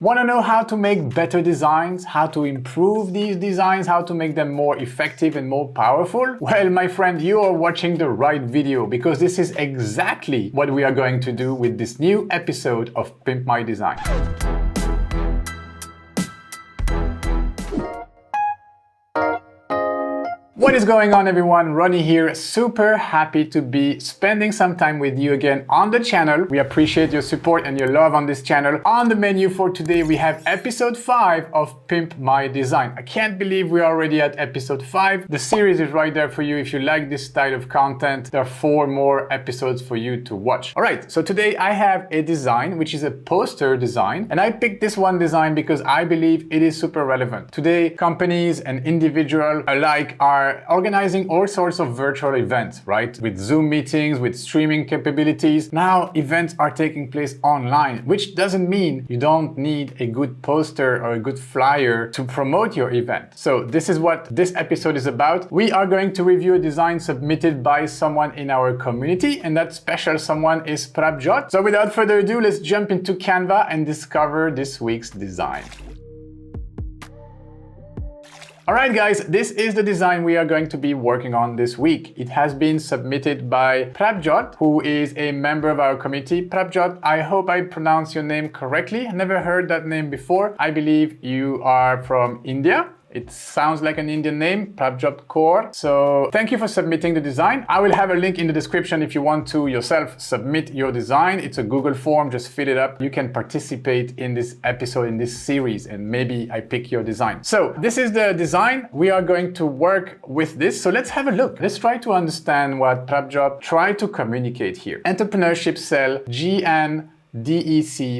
Want to know how to make better designs, how to improve these designs, how to make them more effective and more powerful? Well, my friend, you are watching the right video because this is exactly what we are going to do with this new episode of Pimp My Design. What is going on, everyone? Ronny here. Super happy to be spending some time with you again on the channel. We appreciate your support and your love on this channel. On the menu for today, we have episode 5 of Pimp My Design. I can't believe we're already at episode 5. The series is right there for you. If you like this style of content, there are 4 more episodes for you to watch. All right, so today I have a design, which is a poster design. And I picked this one design because I believe it is super relevant. Today, companies and individuals alike are organizing all sorts of virtual events, right? With Zoom meetings, with streaming capabilities. Now events are taking place online, which doesn't mean you don't need a good poster or a good flyer to promote your event. So this is what this episode is about. We are going to review a design submitted by someone in our community, and that special someone is Prabhjot. So without further ado, let's jump into Canva and discover this week's design. Alright guys, this is the design we are going to be working on this week. It has been submitted by Prabhjot, who is a member of our community. Prabhjot, I hope I pronounced your name correctly. I never heard that name before. I believe you are from India. It sounds like an Indian name, Prabhjot Kaur. So thank you for submitting the design. I will have a link in the description if you want to yourself submit your design. It's a Google form, just fill it up. You can participate in this episode, in this series, and maybe I pick your design. So this is the design. We are going to work with this. So let's have a look. Let's try to understand what Prabhjot tried to communicate here. Entrepreneurship Cell, GNDEC,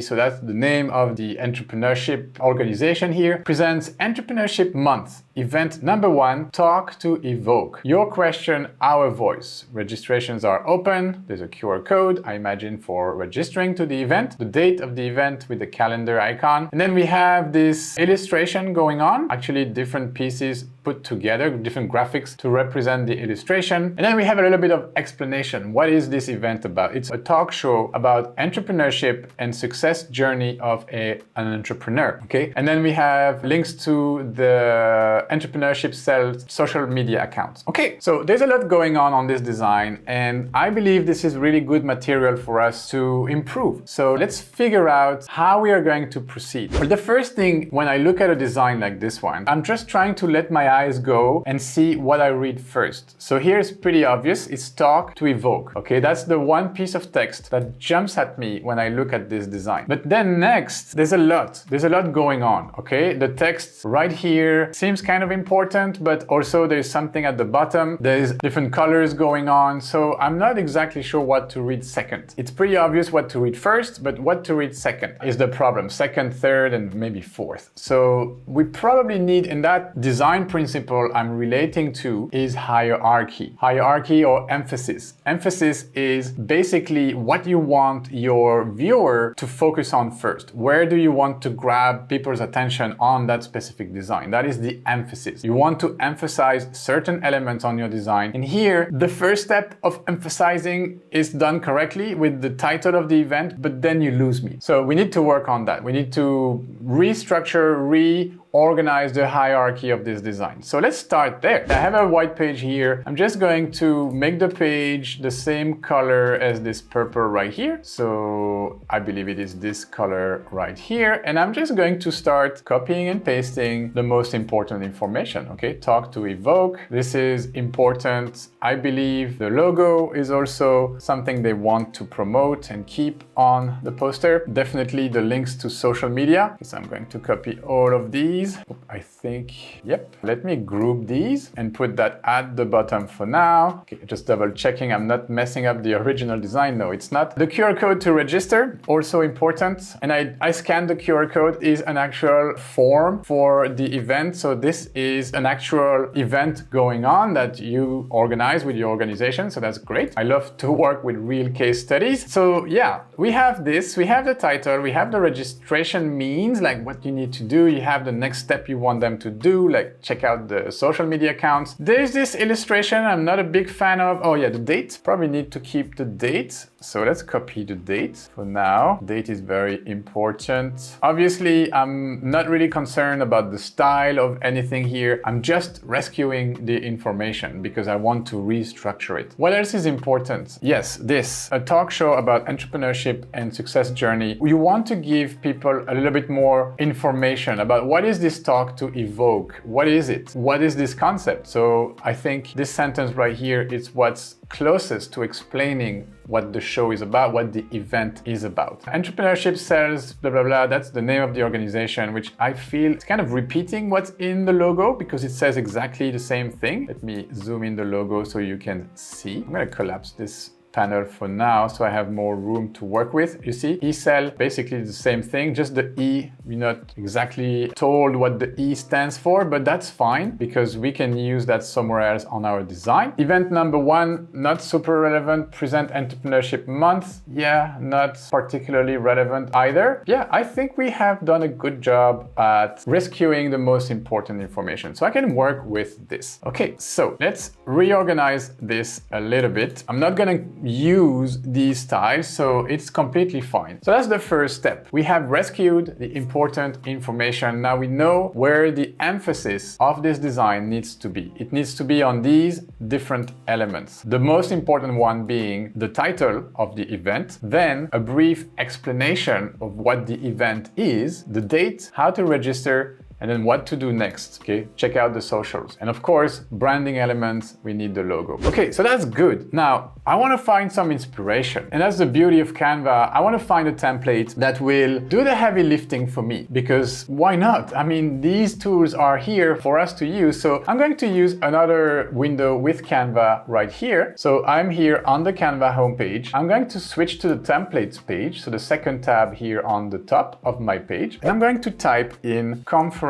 so that's the name of the entrepreneurship organization here, presents Entrepreneurship Month. Event number 1, Talk to Evoke. Your question, our voice. Registrations are open. There's a QR code, I imagine, for registering to the event. The date of the event with the calendar icon. And then we have this illustration going on. Actually, different pieces put together, different graphics to represent the illustration. And then we have a little bit of explanation. What is this event about? It's a talk show about entrepreneurship and success journey of an entrepreneur. Okay. And then we have links to the Entrepreneurship Cell social media accounts. Okay, so there's a lot going on this design, and I believe this is really good material for us to improve. So let's figure out how we are going to proceed. Well, the first thing when I look at a design like this one, I'm just trying to let my eyes go and see what I read first. So here's pretty obvious. It's Talk to Evoke. Okay, that's the one piece of text that jumps at me when I look at this design. But then next, there's a lot going on. Okay, the text right here seems kind of important, but also there's something at the bottom. There's different colors going on, so I'm not exactly sure what to read second. It's pretty obvious what to read first, but what to read second is the problem. Second, third, and maybe fourth. So we probably need, in that design principle I'm relating to, is hierarchy. Hierarchy or emphasis. Emphasis is basically what you want your viewer to focus on first. Where do you want to grab people's attention on that specific design? That is the emphasis. You want to emphasize certain elements on your design. And here, the first step of emphasizing is done correctly with the title of the event, but then you lose me. So we need to work on that. We need to restructure, reorganize the hierarchy of this design. So let's start there. I have a white page here. I'm just going to make the page the same color as this purple right here. So I believe it is this color right here. And I'm just going to start copying and pasting the most important information. Okay, Talk to Evoke. This is important. I believe the logo is also something they want to promote and keep on the poster. Definitely the links to social media. So I'm going to copy all of these. I think, yep. Let me group these and put that at the bottom for now. Okay, just double checking I'm not messing up the original design. No, it's not. The QR code to register, also important. And I scanned the QR code, is an actual form for the event. So this is an actual event going on that you organize with your organization. So that's great. I love to work with real case studies. So yeah, we have this, we have the title, we have the registration means, like what you need to do. You have the next next step you want them to do, like check out the social media accounts. There's this illustration I'm not a big fan of. Oh yeah, the date. Probably need to keep the date. So let's copy the date for now. Date is very important. Obviously, I'm not really concerned about the style of anything here. I'm just rescuing the information because I want to restructure it. What else is important? Yes, this, a talk show about entrepreneurship and success journey. You want to give people a little bit more information about what is this talk to evoke? What is it? What is this concept? So I think this sentence right here is what's closest to explaining what the show is about, what the event is about. Entrepreneurship sells blah, blah, blah. That's the name of the organization, which I feel is kind of repeating what's in the logo because it says exactly the same thing. Let me zoom in the logo so you can see. I'm gonna collapse this panel for now so I have more room to work with. You see, e-sell, basically the same thing, just the E, we're not exactly told what the E stands for, but that's fine because we can use that somewhere else on our design. Event number 1, not super relevant, present entrepreneurship month. Yeah, not particularly relevant either. Yeah, I think we have done a good job at rescuing the most important information. So I can work with this. Okay, so let's reorganize this a little bit. I'm not gonna use these styles, so it's completely fine. So that's the first step. We have rescued the important information. Now we know where the emphasis of this design needs to be. It needs to be on these different elements. The most important one being the title of the event, then a brief explanation of what the event is, the date, how to register, and then what to do next, okay? Check out the socials. And of course, branding elements, we need the logo. Okay, so that's good. Now, I wanna find some inspiration. And that's the beauty of Canva. I wanna find a template that will do the heavy lifting for me, because why not? I mean, these tools are here for us to use. So I'm going to use another window with Canva right here. So I'm here on the Canva homepage. I'm going to switch to the templates page. So the second tab here on the top of my page. And I'm going to type in conference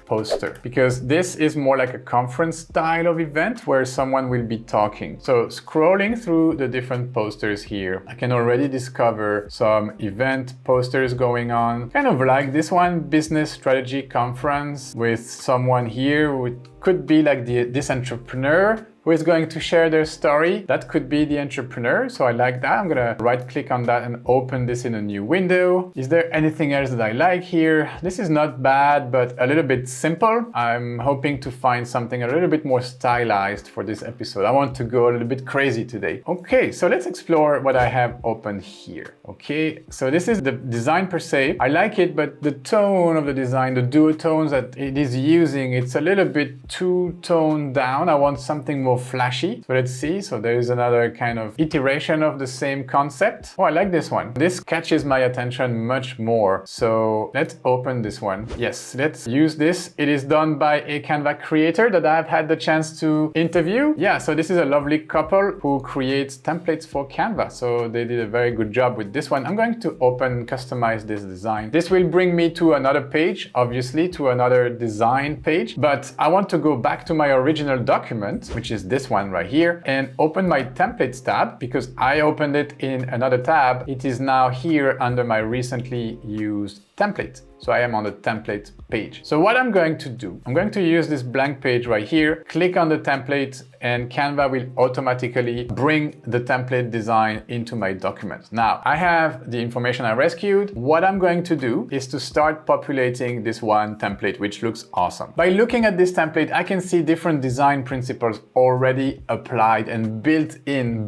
poster, because this is more like a conference style of event where someone will be talking. So scrolling through the different posters here, I can already discover some event posters going on. Kind of like this one, business strategy conference with someone here who could be like this entrepreneur who is going to share their story. That could be the entrepreneur, so I like that. I'm gonna right click on that and open this in a new window. Is there anything else that I like here? This is not bad, but a little bit simple. I'm hoping to find something a little bit more stylized for this episode. I want to go a little bit crazy today. Okay, so let's explore what I have open here. Okay, so this is the design per se. I like it, but the tone of the design, the duotones that it is using, it's a little bit too toned down. I want something more flashy. So let's see. So there is another kind of iteration of the same concept. Oh, I like this one. This catches my attention much more. So let's open this one. Yes, let's use this. It is done by a Canva creator that I've had the chance to interview. Yeah, so this is a lovely couple who creates templates for Canva. So they did a very good job with this one. I'm going to open, customize this design. This will bring me to another page, obviously to another design page, but I want to go back to my original document, which is this one right here, and open my templates tab because I opened it in another tab. It is now here under my recently used template. So I am on the template page. So what I'm going to do, I'm going to use this blank page right here, click on the template, and Canva will automatically bring the template design into my document. Now, I have the information I rescued. What I'm going to do is to start populating this one template, which looks awesome. By looking at this template, I can see different design principles already applied and baked in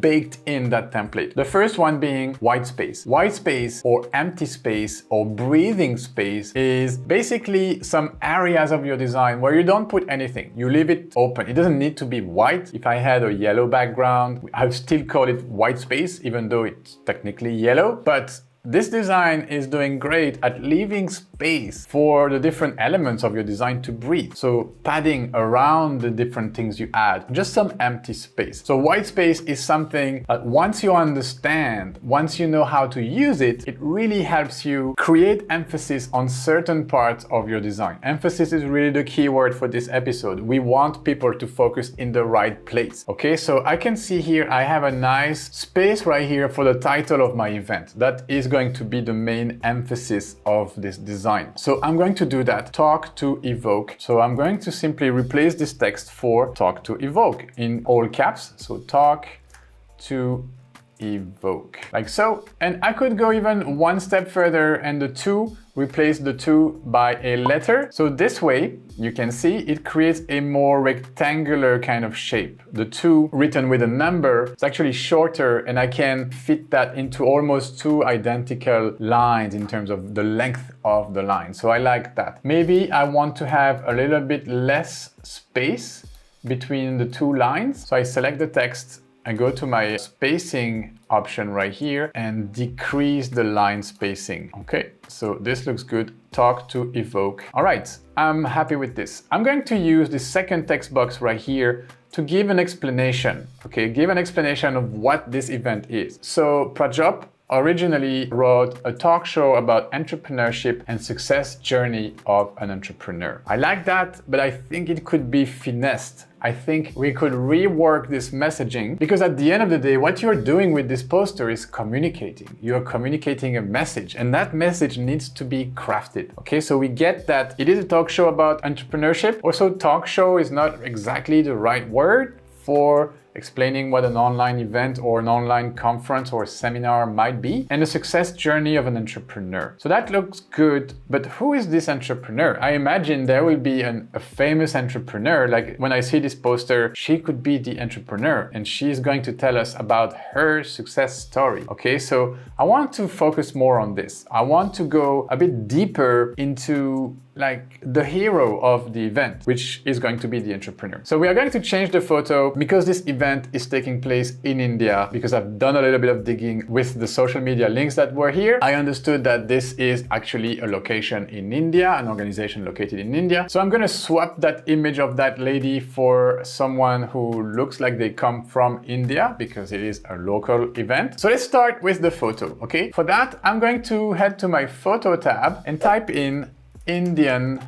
that template. The first one being white space. White space or empty space or breathing space is basically some areas of your design where you don't put anything. You leave it open. It doesn't need to be white. If I had a yellow background, I would still call it white space, even though it's technically yellow. But this design is doing great at leaving space for the different elements of your design to breathe. So padding around the different things you add, just some empty space. So white space is something that once you understand, once you know how to use it, it really helps you create emphasis on certain parts of your design. Emphasis is really the key word for this episode. We want people to focus in the right place. Okay, so I can see here, I have a nice space right here for the title of my event. That is going going to be the main emphasis of this design. So I'm going to do that, talk to evoke. So I'm going to simply replace this text for talk to evoke in all caps. So talk to evoke, like so. And I could go even one step further and replace the two by a letter. So this way, you can see it creates a more rectangular kind of shape. The two written with a number, it's actually shorter, and I can fit that into almost two identical lines in terms of the length of the line. So I like that. Maybe I want to have a little bit less space between the two lines. So I select the text, I go to my spacing option right here and decrease the line spacing. Okay, so this looks good. Talk to evoke. All right, I'm happy with this. I'm going to use the second text box right here to give an explanation. Okay, give an explanation of what this event is. So Prabhjot originally wrote a talk show about entrepreneurship and success journey of an entrepreneur. I like that, but I think it could be finessed. I think we could rework this messaging, because at the end of the day, what you're doing with this poster is communicating. You're communicating a message, and that message needs to be crafted. Okay, so we get that it is a talk show about entrepreneurship. Also, talk show is not exactly the right word for explaining what an online event or an online conference or seminar might be, and the success journey of an entrepreneur. So that looks good, but who is this entrepreneur? I imagine there will be a famous entrepreneur. Like when I see this poster, she could be the entrepreneur, and she's going to tell us about her success story. Okay, so I want to focus more on this. I want to go a bit deeper into like the hero of the event, which is going to be the entrepreneur. So we are going to change the photo because this event is taking place in India, because I've done a little bit of digging with the social media links that were here. I understood that this is actually a location in India, an organization located in India. So I'm going to swap that image of that lady for someone who looks like they come from India, because it is a local event. So let's start with the photo. Okay, for that, I'm going to head to my photo tab and type in Indian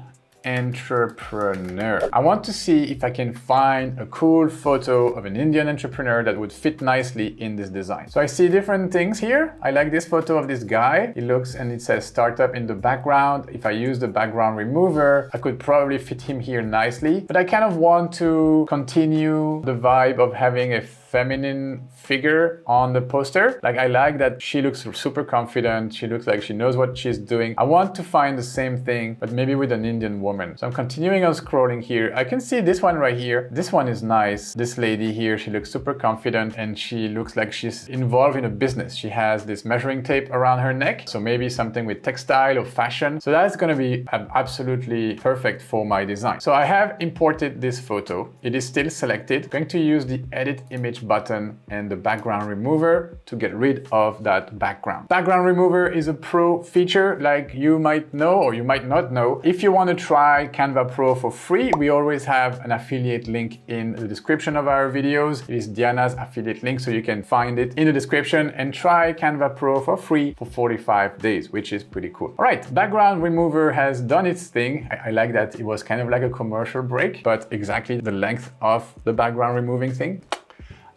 entrepreneur. I want to see if I can find a cool photo of an Indian entrepreneur that would fit nicely in this design. So I see different things here. I like this photo of this guy. He looks, and it says startup in the background. If I use the background remover, I could probably fit him here nicely, but I kind of want to continue the vibe of having a feminine figure on the poster. Like, I like that she looks super confident. She looks like she knows what she's doing. I want to find the same thing, but maybe with an Indian woman. So I'm continuing on scrolling here. I can see this one right here. This one is nice. This lady here, she looks super confident, and she looks like she's involved in a business. She has this measuring tape around her neck. So maybe something with textile or fashion. So that's gonna be absolutely perfect for my design. So I have imported this photo. It is still selected. I'm going to use the edit image button and the background remover to get rid of that background. Background remover is a pro feature, like you might know or you might not know. If you want to try Canva Pro for free, we always have an affiliate link in the description of our videos. It is Diana's affiliate link, so you can find it in the description and try Canva Pro for free for 45 days, which is pretty cool. All right, background remover has done its thing. I like that it was kind of like a commercial break, but exactly the length of the background removing thing.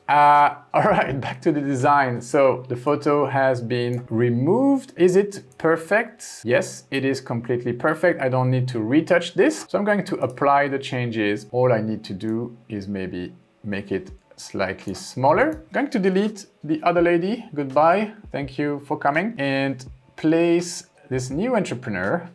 All right, back to the design. So the photo has been removed. Is it perfect? Yes, it is completely perfect. I don't need to retouch this. So I'm going to apply the changes. All I need to do is maybe make it slightly smaller. I'm going to delete the other lady. Goodbye. Thank you for coming. And place this new entrepreneur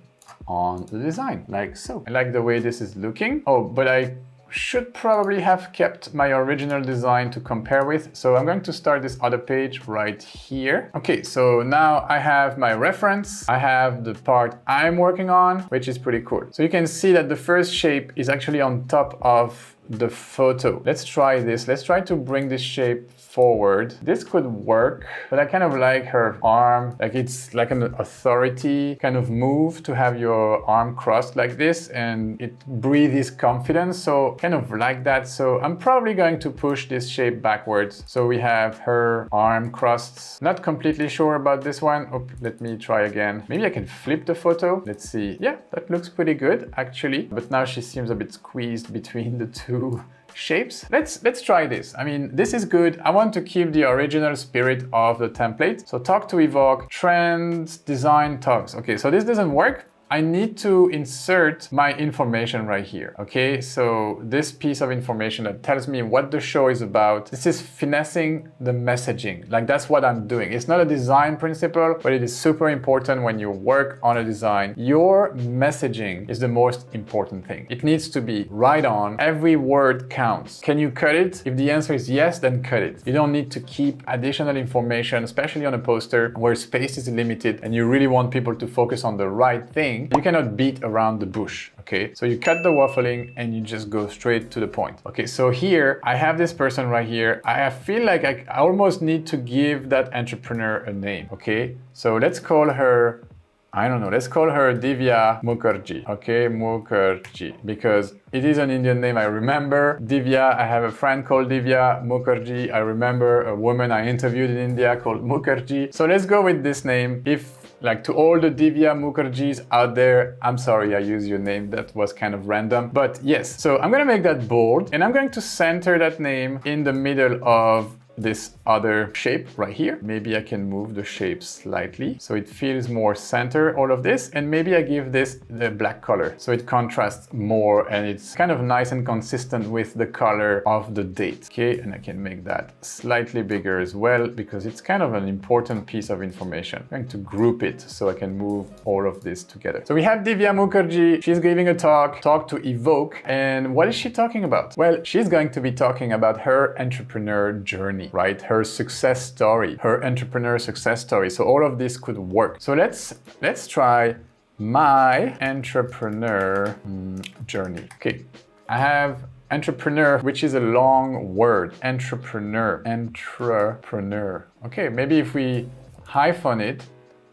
on the design, like so. I like the way this is looking. Oh, but I should probably have kept my original design to compare with. So I'm going to start this other page right here. Okay, so now I have my reference. I have the part I'm working on, which is pretty cool. So you can see that the first shape is actually on top of the photo. Let's try this. Let's try to bring this shape forward. This could work, but I kind of like her arm. Like, it's like an authority kind of move to have your arm crossed like this, and it breathes confidence. So kind of like that. So I'm probably going to push this shape backwards. So we have her arm crossed. Not completely sure about this one. Oh, let me try again. Maybe I can flip the photo. Let's see. Yeah, that looks pretty good actually. But now she seems a bit squeezed between the two do shapes. Let's try this. I mean, this is good. I want to keep the original spirit of the template. So talk to evoke, trends, design talks. Okay, so this doesn't work. I need to insert my information right here, okay? So this piece of information that tells me what the show is about, this is finessing the messaging. Like that's what I'm doing. It's not a design principle, but it is super important when you work on a design. Your messaging is the most important thing. It needs to be right on. Every word counts. Can you cut it? If the answer is yes, then cut it. You don't need to keep additional information, especially on a poster where space is limited and you really want people to focus on the right thing. You cannot beat around the bush, okay? So you cut the waffling and you just go straight to the point. Okay, so here I have this person right here. I feel like I almost need to give that entrepreneur a name, okay? So let's call her, I don't know, let's call her Divya Mukherjee, okay? Mukherjee, because it is an Indian name. I remember Divya. I have a friend called Divya Mukherjee. I remember a woman I interviewed in India called Mukherjee. So let's go with this name. Like to all the Divya Mukherjees out there, I'm sorry I used your name, that was kind of random. But yes, so I'm gonna make that bold and I'm going to center that name in the middle of this other shape right here. Maybe I can move the shape slightly so it feels more center, all of this. And maybe I give this the black color so it contrasts more and it's kind of nice and consistent with the color of the date. Okay, and I can make that slightly bigger as well because it's kind of an important piece of information. I'm going to group it so I can move all of this together. So we have Divya Mukherjee. She's giving a talk to evoke. And what is she talking about? Well, she's going to be talking about her entrepreneur journey, right? Her success story, her entrepreneur success story. So all of this could work. So let's try my entrepreneur journey. Okay, I have entrepreneur, which is a long word. Entrepreneur. Okay, maybe if we hyphen it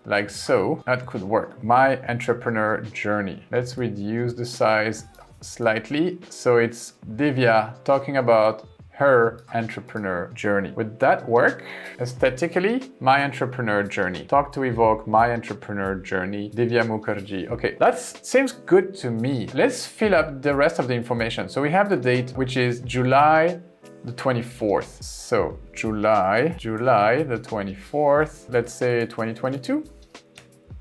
like so, that could work. My entrepreneur journey. Let's reduce the size slightly so it's Divya talking about her entrepreneur journey. Would that work? Aesthetically, my entrepreneur journey. Talk to evoke my entrepreneur journey. Divya Mukherjee. Okay, that seems good to me. Let's fill up the rest of the information. So we have the date, which is July the 24th. So July the 24th, let's say 2022.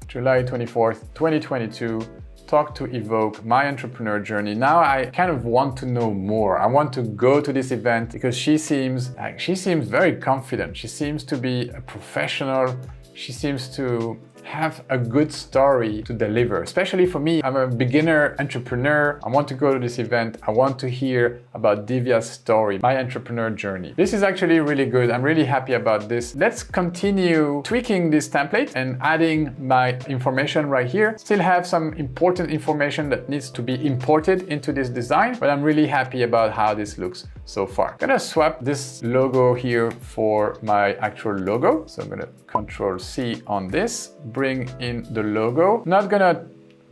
July 24th, 2022. Talk to evoke my entrepreneur journey. Now I kind of want to know more. I want to go to this event because she seems very confident. She seems to be a professional. She seems to have a good story to deliver. Especially for me, I'm a beginner entrepreneur. I want to go to this event. I want to hear about Divya's story, my entrepreneur journey. This is actually really good. I'm really happy about this. Let's continue tweaking this template and adding my information right here. Still have some important information that needs to be imported into this design, but I'm really happy about how this looks so far. I'm gonna swap this logo here for my actual logo. So I'm gonna Control C on this, bring in the logo. Not gonna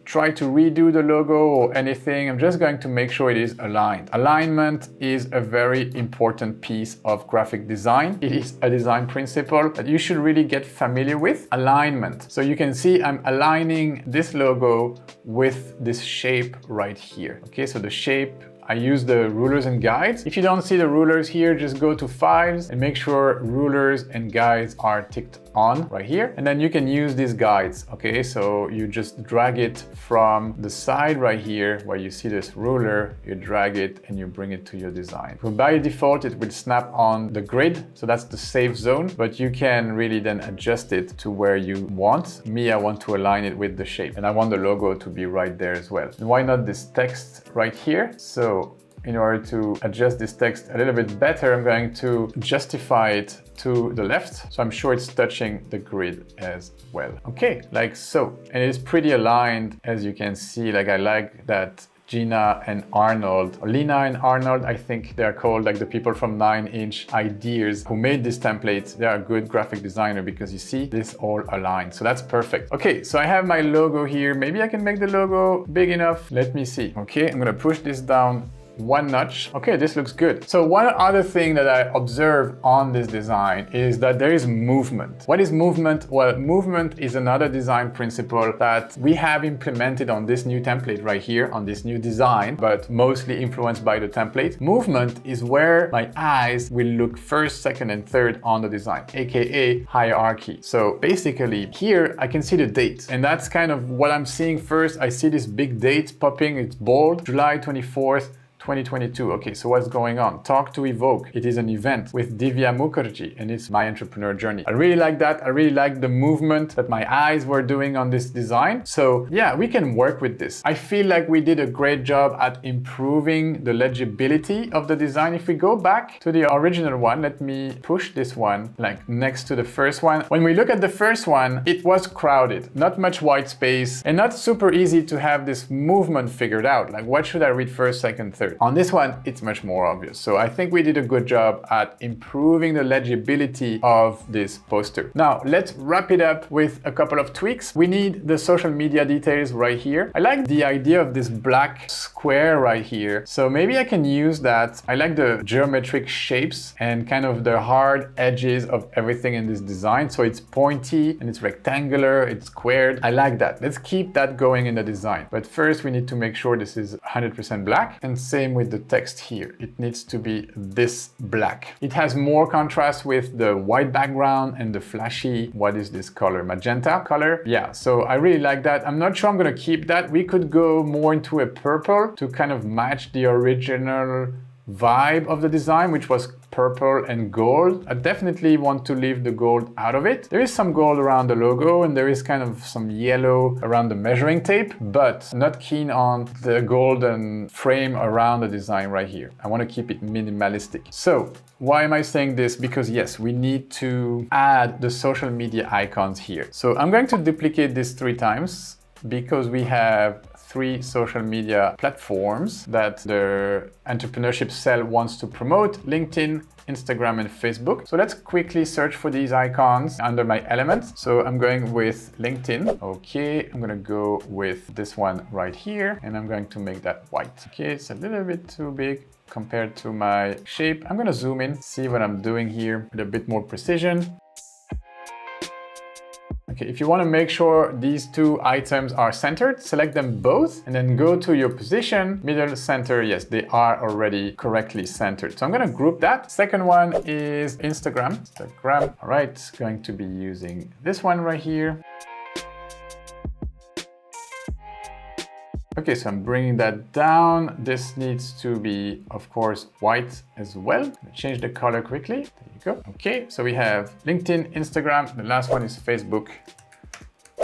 try to redo the logo or anything. I'm just going to make sure it is aligned. Alignment is a very important piece of graphic design. It is a design principle that you should really get familiar with. Alignment. So you can see I'm aligning this logo with this shape right here. Okay, so the shape, I use the rulers and guides. If you don't see the rulers here, just go to files and make sure rulers and guides are ticked on right here. And then you can use these guides. Okay, so you just drag it from the side right here where you see this ruler, you drag it and you bring it to your design. So by default, it will snap on the grid. So that's the safe zone, but you can really then adjust it to where you want. Me, I want to align it with the shape and I want the logo to be right there as well. And why not this text right here? So in order to adjust this text a little bit better, I'm going to justify it to the left. So I'm sure it's touching the grid as well. Okay, like so. And it's pretty aligned, as you can see. Like I like that Gina and Arnold, or Lina and Arnold, I think they're called, like the people from 9-inch Ideas who made this template. They are a good graphic designer because you see this all aligned. So that's perfect. Okay, so I have my logo here. Maybe I can make the logo big enough. Let me see. Okay, I'm gonna push this down one notch. Okay, this looks good. So one other thing that I observe on this design is that there is movement. What is movement? Well, movement is another design principle that we have implemented on this new template right here, on this new design, but mostly influenced by the template. Movement is where my eyes will look first, second, and third on the design, aka hierarchy. So basically here I can see the date, and that's kind of what I'm seeing first. I see this big date popping, it's bold, July 24th, 2022. Okay, so what's going on? Talk to Evoke. It is an event with Divya Mukherjee, and it's my entrepreneur journey. I really like that. I really like the movement that my eyes were doing on this design. So yeah, we can work with this. I feel like we did a great job at improving the legibility of the design. If we go back to the original one, let me push this one like next to the first one. When we look at the first one, it was crowded, not much white space, and not super easy to have this movement figured out. Like, what should I read first, second, third? On this one, it's much more obvious. So I think we did a good job at improving the legibility of this poster. Now, let's wrap it up with a couple of tweaks. We need the social media details right here. I like the idea of this black square right here. So maybe I can use that. I like the geometric shapes and kind of the hard edges of everything in this design. So it's pointy and it's rectangular, it's squared. I like that. Let's keep that going in the design. But first we need to make sure this is 100% black, and same with the text here. It needs to be this black. It has more contrast with the white background and the flashy, what is this color? Magenta color. Yeah, so I really like that. I'm not sure I'm gonna keep that. We could go more into a purple to kind of match the original vibe of the design, which was purple and gold. I definitely want to leave the gold out of it. There is some gold around the logo and there is kind of some yellow around the measuring tape, but I'm not keen on the golden frame around the design right here. I want to keep it minimalistic. So why am I saying this? Because yes, we need to add the social media icons here. So I'm going to duplicate this 3 times because we have 3 social media platforms that the entrepreneurship cell wants to promote: LinkedIn, Instagram, and Facebook. So let's quickly search for these icons under my elements. So I'm going with LinkedIn. Okay, I'm gonna go with this one right here, and I'm going to make that white. Okay, it's a little bit too big compared to my shape. I'm gonna zoom in, see what I'm doing here with a bit more precision. Okay, if you want to make sure these 2 items are centered, select them both and then go to your position, middle, center. Yes, they are already correctly centered. So I'm going to group that. Second one is Instagram. All right, going to be using this one right here. Okay, so I'm bringing that down. This needs to be, of course, white as well. Change the color quickly. There you go. Okay, so we have LinkedIn, Instagram. The last one is Facebook.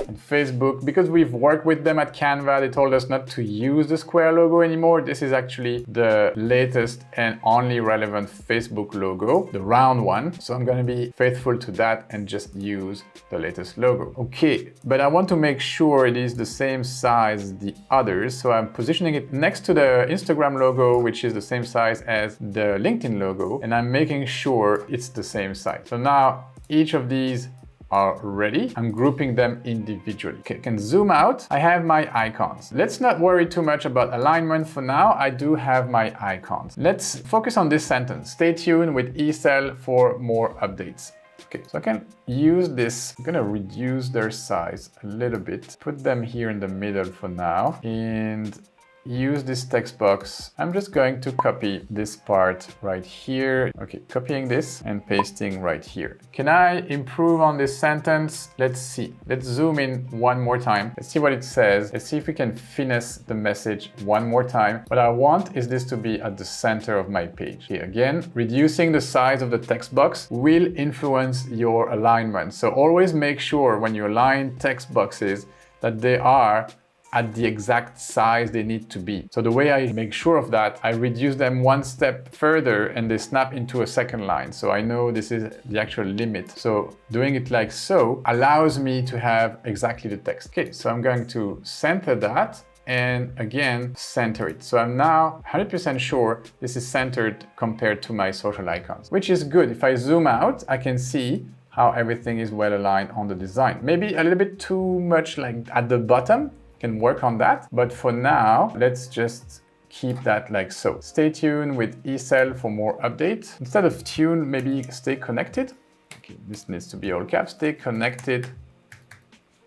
And Facebook, because we've worked with them at Canva, they told us not to use the square logo anymore. This is actually the latest and only relevant Facebook logo, the round one. So I'm going to be faithful to that and just use the latest logo. Okay, but I want to make sure it is the same size as the others. So I'm positioning it next to the Instagram logo, which is the same size as the LinkedIn logo. And I'm making sure it's the same size. So now each of these are ready. I'm grouping them individually. Okay, I can zoom out. I have my icons. Let's not worry too much about alignment for now. I do have my icons. Let's focus on this sentence. Stay tuned with eCell for more updates. Okay, so I can use this. I'm gonna reduce their size a little bit. Put them here in the middle for now. And use this text box. I'm just going to copy this part right here. Okay, copying this and pasting right here. Can I improve on this sentence? Let's see. Let's zoom in one more time. Let's see what it says. Let's see if we can finesse the message one more time. What I want is this to be at the center of my page. Okay, again, reducing the size of the text box will influence your alignment. So always make sure when you align text boxes that they are at the exact size they need to be. So the way I make sure of that, I reduce them one step further and they snap into a second line. So I know this is the actual limit. So doing it like so allows me to have exactly the text. Okay, so I'm going to center that and again, center it. So I'm now 100% sure this is centered compared to my social icons, which is good. If I zoom out, I can see how everything is well aligned on the design. Maybe a little bit too much like at the bottom. Can work on that, but for now let's just keep that like so. Stay tuned with eCell for more updates. Instead of tune, maybe stay connected. Okay, this needs to be all caps. Stay connected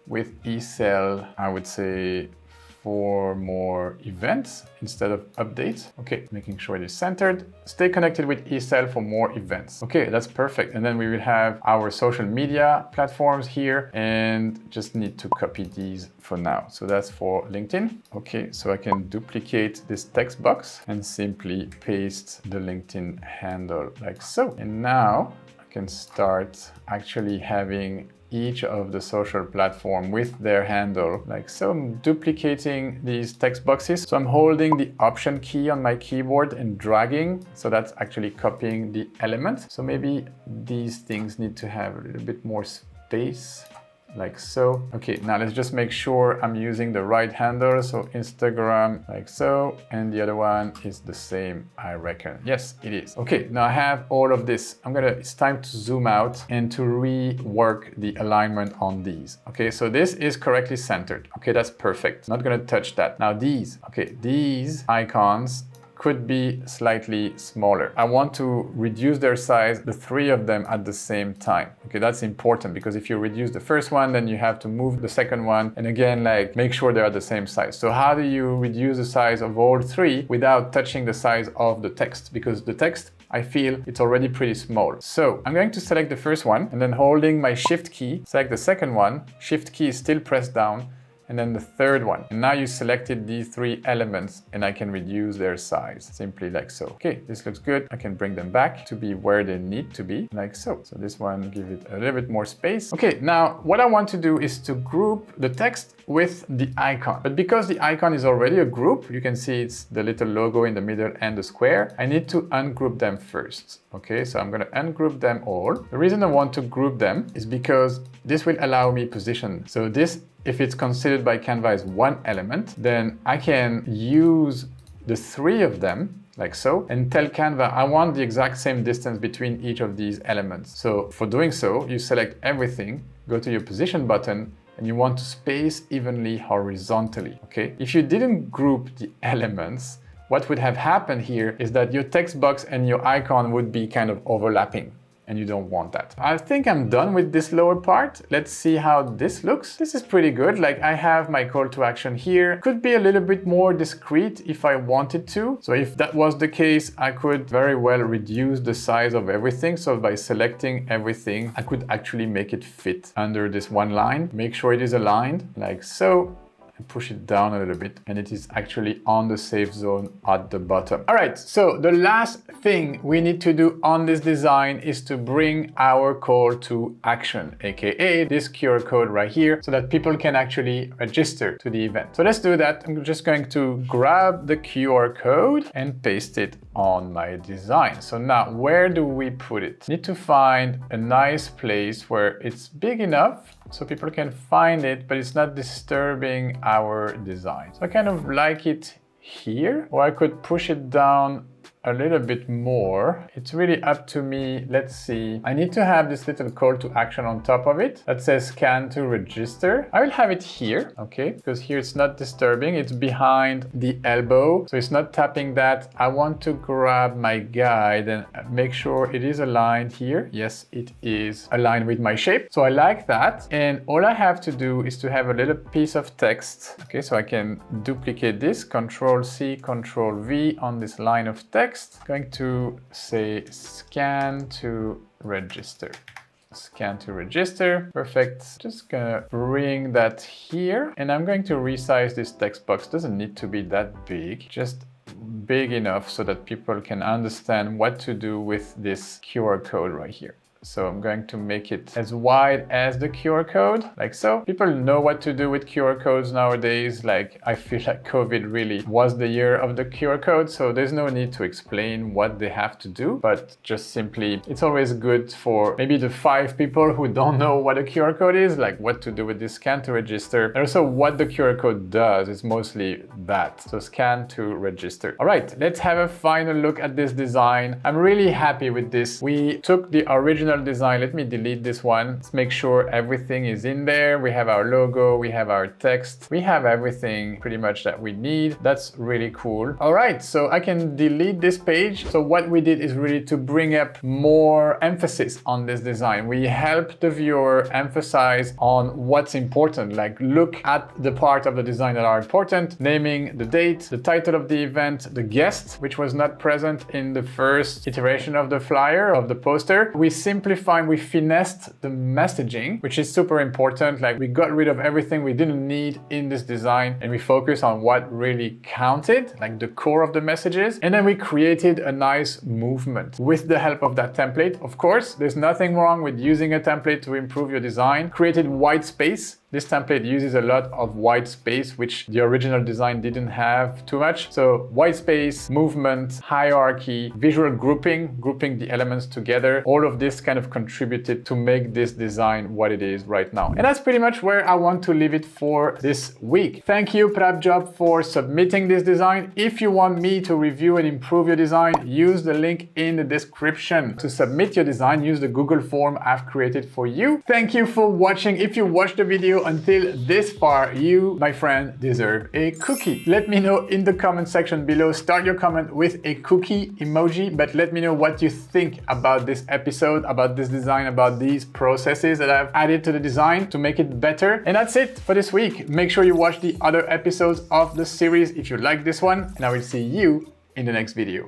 with eCell, I would say, for more events instead of updates. Okay, making sure it is centered. Stay connected with eCell for more events. Okay, that's perfect. And then we will have our social media platforms here and just need to copy these for now. So that's for LinkedIn. Okay, so I can duplicate this text box and simply paste the LinkedIn handle like so. And now I can start actually having each of the social platform with their handle like so. I'm duplicating these text boxes. So I'm holding the Option key on my keyboard and dragging. So that's actually copying the element. So maybe these things need to have a little bit more space like so. Okay, now let's just make sure I'm using the right handle. So Instagram like so, and the other one is the same, I reckon. Yes, it is. Okay, now I have all of this. It's time to zoom out and to rework the alignment on these. Okay, so this is correctly centered. Okay, that's perfect. Not gonna touch that. Now these icons could be slightly smaller. I want to reduce their size, the three of them at the same time. Okay, that's important because if you reduce the first one, then you have to move the second one. And again, like make sure they're at the same size. So how do you reduce the size of all three without touching the size of the text? Because the text, I feel it's already pretty small. So I'm going to select the first one and then holding my Shift key, select the second one, Shift key is still pressed down, and then the third one. And now you selected these three elements and I can reduce their size, simply like so. Okay, this looks good. I can bring them back to be where they need to be, like so. So this one, give it a little bit more space. Okay, now what I want to do is to group the text with the icon. But because the icon is already a group, you can see it's the little logo in the middle and the square, I need to ungroup them first. Okay, so I'm gonna ungroup them all. The reason I want to group them is because this will allow me position. So this, if it's considered by Canva as one element, then I can use the three of them like so and tell Canva I want the exact same distance between each of these elements. So for doing so, you select everything, go to your position button, and you want to space evenly horizontally. Okay, if you didn't group the elements, what would have happened here is that your text box and your icon would be kind of overlapping. And you don't want that. I think I'm done with this lower part. Let's see how this looks. This is pretty good. Like I have my call to action here. Could be a little bit more discreet if I wanted to. So if that was the case, I could very well reduce the size of everything. So by selecting everything, I could actually make it fit under this one line. Make sure it is aligned like so. Push it down a little bit and it is actually on the safe zone at the bottom. All right, so the last thing we need to do on this design is to bring our call to action, aka this QR code right here, so that people can actually register to the event. So let's do that. I'm just going to grab the QR code and paste it on my design. So now where do we put it? Need to find a nice place where it's big enough so people can find it, but it's not disturbing our design. So I kind of like it here, or I could push it down a little bit more. It's really up to me. Let's see. I need to have this little call to action on top of it that says scan to register. I will have it here, okay? Because here it's not disturbing. It's behind the elbow, so it's not tapping that. I want to grab my guide and make sure it is aligned here. Yes, it is aligned with my shape. So I like that. And all I have to do is to have a little piece of text. Okay, so I can duplicate this, Control C, Control V on this line of text. Going to say scan to register. Scan to register. Perfect. Just gonna bring that here and I'm going to resize this text box. Doesn't need to be that big, just big enough so that people can understand what to do with this QR code right here. So I'm going to make it as wide as the QR code, like so. People know what to do with QR codes nowadays. Like, I feel like COVID really was the year of the QR code, so there's no need to explain what they have to do, but just simply, it's always good for maybe the 5 people who don't know what a QR code is, like what to do with this scan to register. And also what the QR code does is mostly that. So scan to register. All right, let's have a final look at this design. I'm really happy with this. We took the original original design. Let me delete this one. Let's make sure everything is in there. We have our logo, we have our text, we have everything pretty much that we need. That's really cool. All right, so I can delete this page. So what we did is really to bring up more emphasis on this design. We help the viewer emphasize on what's important, like look at the part of the design that are important, naming the date, the title of the event, the guest, which was not present in the first iteration of the flyer, of the poster. We simplified, we finessed the messaging, which is super important. Like we got rid of everything we didn't need in this design and we focused on what really counted, like the core of the messages. And then we created a nice movement with the help of that template. Of course, there's nothing wrong with using a template to improve your design. Created white space. This template uses a lot of white space, which the original design didn't have too much. So white space, movement, hierarchy, visual grouping the elements together. All of this kind of contributed to make this design what it is right now. And that's pretty much where I want to leave it for this week. Thank you, Prabhjot, for submitting this design. If you want me to review and improve your design, use the link in the description. To submit your design, use the Google form I've created for you. Thank you for watching. If you watched the video until this far, you, my friend, deserve a cookie. Let me know in the comment section below. Start your comment with a cookie emoji, but let me know what you think about this episode, about this design, about these processes that I've added to the design to make it better. And that's it for this week. Make sure you watch the other episodes of the series if you like this one, and I will see you in the next video.